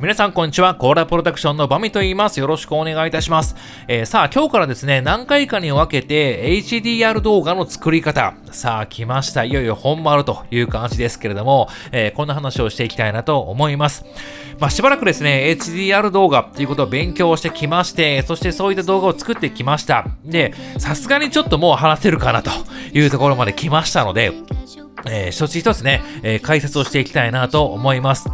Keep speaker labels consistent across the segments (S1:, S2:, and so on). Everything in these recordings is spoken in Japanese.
S1: 皆さんこんにちは。コーラプロダクションのバミと言います。よろしくお願いいたします。さあ今日からですね、何回かに分けて HDR 動画の作り方。さあ来ました。いよいよ本丸という感じですけれども、こんな話をしていきたいなと思います。しばらくですね、HDR 動画っていうことを勉強してきまして、そしてそういった動画を作ってきました。で、さすがにちょっともう話せるかなというところまで来ましたので、一つ一つね、解説をしていきたいなと思います。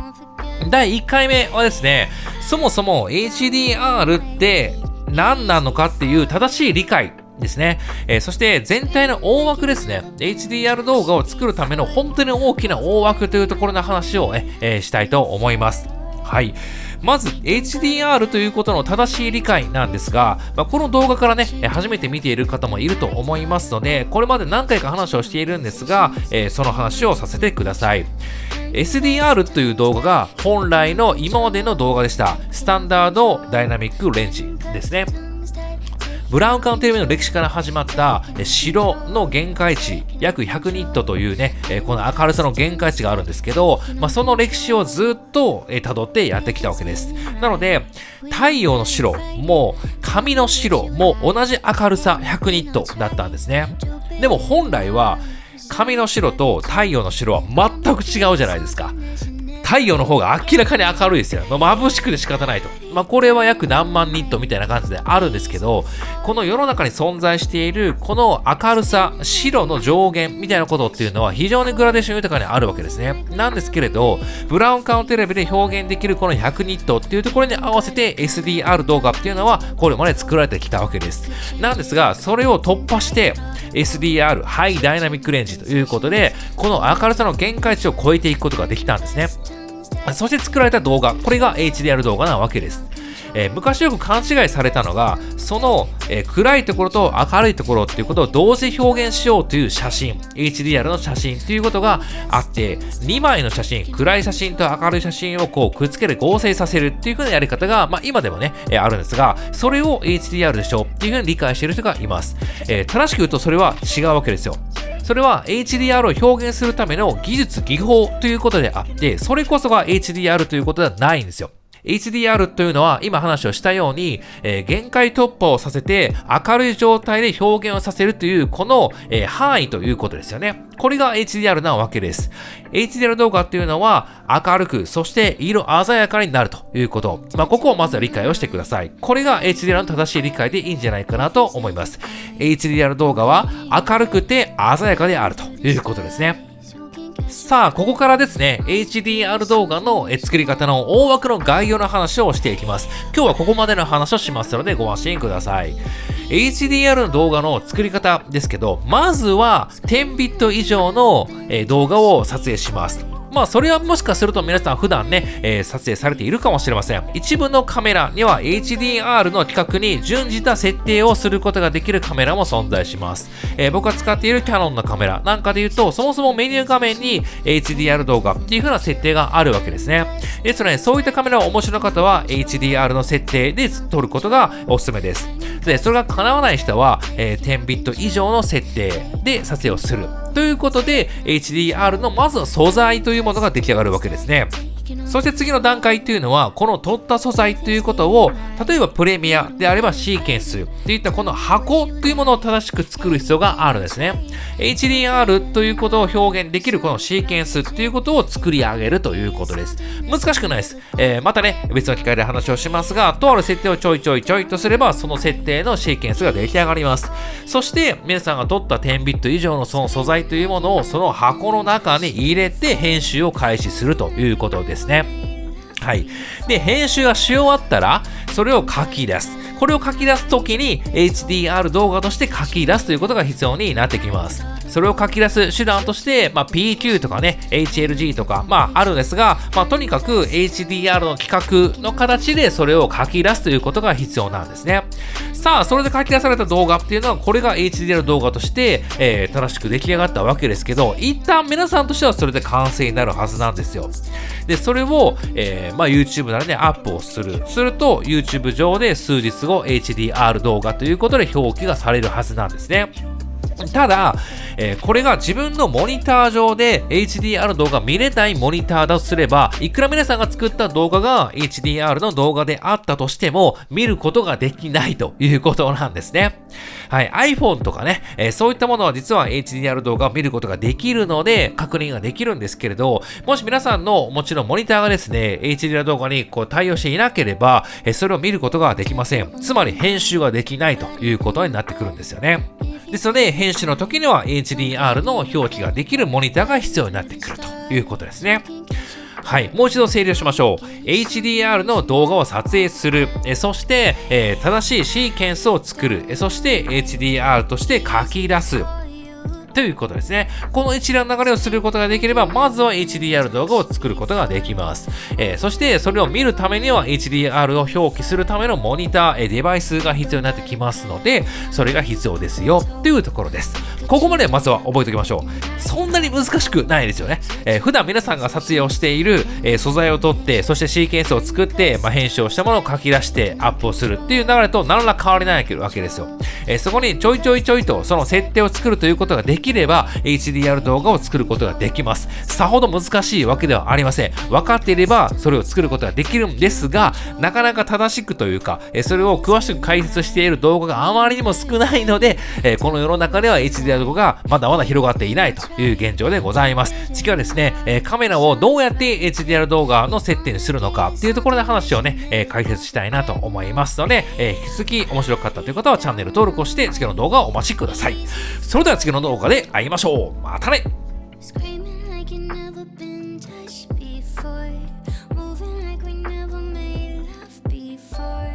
S1: 第1回目はですね、そもそも HDR って何なのかっていう正しい理解ですね。そして全体の大枠ですね。HDR 動画を作るための本当に大きな大枠というところの話を、したいと思います。はい。まず HDR ということの正しい理解なんですが、この動画からね、初めて見ている方もいると思いますので、これまで何回か話をしているんですが、その話をさせてください。SDR という動画が本来の今までの動画でした。スタンダードダイナミックレンジですね。ブラウン管テレビの歴史から始まった白の限界値約100ニットというね、この明るさの限界値があるんですけど、その歴史をずっと辿ってやってきたわけです。なので太陽の白も紙の白も同じ明るさ100ニットだったんですね。でも本来は紙の白と太陽の白は全く違うじゃないですか。太陽の方が明らかに明るいですよ。眩しくて仕方ないと。これは約何万ニットみたいな感じであるんですけど、この世の中に存在しているこの明るさ、白の上限みたいなことっていうのは非常にグラデーション豊かにあるわけですね。なんですけれど、ブラウン管テレビで表現できるこの100ニットっていうところに合わせて SDR 動画っていうのはこれまで作られてきたわけです。なんですが、それを突破してSDR、ハイダイナミックレンジということで、この明るさの限界値を超えていくことができたんですね。そして作られた動画、これが HDR 動画なわけです。昔よく勘違いされたのが、その、暗いところと明るいところっていうことを同時表現しようという写真、HDR の写真ということがあって、2枚の写真、暗い写真と明るい写真をこうくっつけて合成させるっていう風なやり方が、今でもね、あるんですが、それを HDR でしょっていう風に理解している人がいます。正しく言うとそれは違うわけですよ。それは HDR を表現するための技術技法ということであって、それこそが HDR ということではないんですよ。HDR というのは今話をしたように、限界突破をさせて明るい状態で表現をさせるというこの、範囲ということですよね。これが HDR なわけです。HDR 動画っていうのは明るく、そして色鮮やかになるということ。ここをまずは理解をしてください。これが HDR の正しい理解でいいんじゃないかなと思います。HDR 動画は明るくて鮮やかであるということですね。さあ、ここからですね、HDR 動画の作り方の大枠の概要の話をしていきます。今日はここまでの話をしますのでご安心ください。HDR の動画の作り方ですけど、まずは10ビット以上の動画を撮影します。それはもしかすると皆さん普段ね、撮影されているかもしれません。一部のカメラには HDR の規格に準じた設定をすることができるカメラも存在します。僕が使っているキヤノンのカメラなんかで言うと、そもそもメニュー画面に HDR 動画っていう風な設定があるわけですね。ですので、そういったカメラをお持ちの方は HDR の設定で撮ることがおすすめです。で、それが叶わない人は、10ビット以上の設定で撮影をする。ということで HDR のまずは素材というものが出来上がるわけですね。そして次の段階というのは、この撮った素材ということを、例えばプレミアであればシーケンスといったこの箱というものを正しく作る必要があるんですね。HDR ということを表現できるこのシーケンスということを作り上げるということです。難しくないです。またね、別の機会で話をしますが、とある設定をちょいちょいとすれば、その設定のシーケンスが出来上がります。そして皆さんが撮った10ビット以上のその素材というものをその箱の中に入れて編集を開始するということですね。はい。で、編集がし終わったら、それを書き出す。これを書き出すときに HDR 動画として書き出すということが必要になってきます。それを書き出す手段として、PQ とかね、HLG とか、あるんですが、とにかく HDR の規格の形でそれを書き出すということが必要なんですね。さあ、それで書き出された動画っていうのは、これが HDR 動画として、正しく出来上がったわけですけど、一旦皆さんとしてはそれで完成になるはずなんですよ。で、それを、YouTube ならね、アップをすると、YouTube 上で数日後 HDR 動画ということで表記がされるはずなんですね。ただ、これが自分のモニター上で HDR 動画見れないモニターだとすれば、いくら皆さんが作った動画が HDR の動画であったとしても、見ることができないということなんですね。はい、iPhone とかね、そういったものは実は HDR 動画を見ることができるので、確認ができるんですけれど、もし皆さんのもちろんモニターがですね、HDR 動画に対応していなければ、それを見ることができません。つまり編集ができないということになってくるんですよね。ですので、編集の時には HDR の表記ができるモニターが必要になってくるということですね。はい、もう一度整理をしましょう。HDR の動画を撮影する、そして、正しいシーケンスを作る、そして HDR として書き出す。ということですね。この一連の流れをすることができれば、まずは HDR 動画を作ることができます。そしてそれを見るためには HDR を表記するためのモニター、デバイスが必要になってきますので、それが必要ですよというところです。ここまでまずは覚えておきましょう。そんなに難しくないですよね。普段皆さんが撮影をしている、素材を取って、そしてシーケンスを作って、編集をしたものを書き出してアップをするっていう流れと何ら変わりないわけですよ。そこにちょいちょいとその設定を作るということができれば HDR 動画を作ることができます。さほど難しいわけではありません。分かっていればそれを作ることができるんですが、なかなか正しくというか、それを詳しく解説している動画があまりにも少ないので、この世の中では HDR 動画がまだまだ広がっていないという現状でございます。次はですね、カメラをどうやって HDR 動画の設定にするのかっていうところの話をね、解説したいなと思いますので、引き続き面白かったという方はチャンネル登録をして次の動画をお待ちください。それでは次の動画で会いましょう。またね。Screaming like you never been touched before, moving like we never made love before.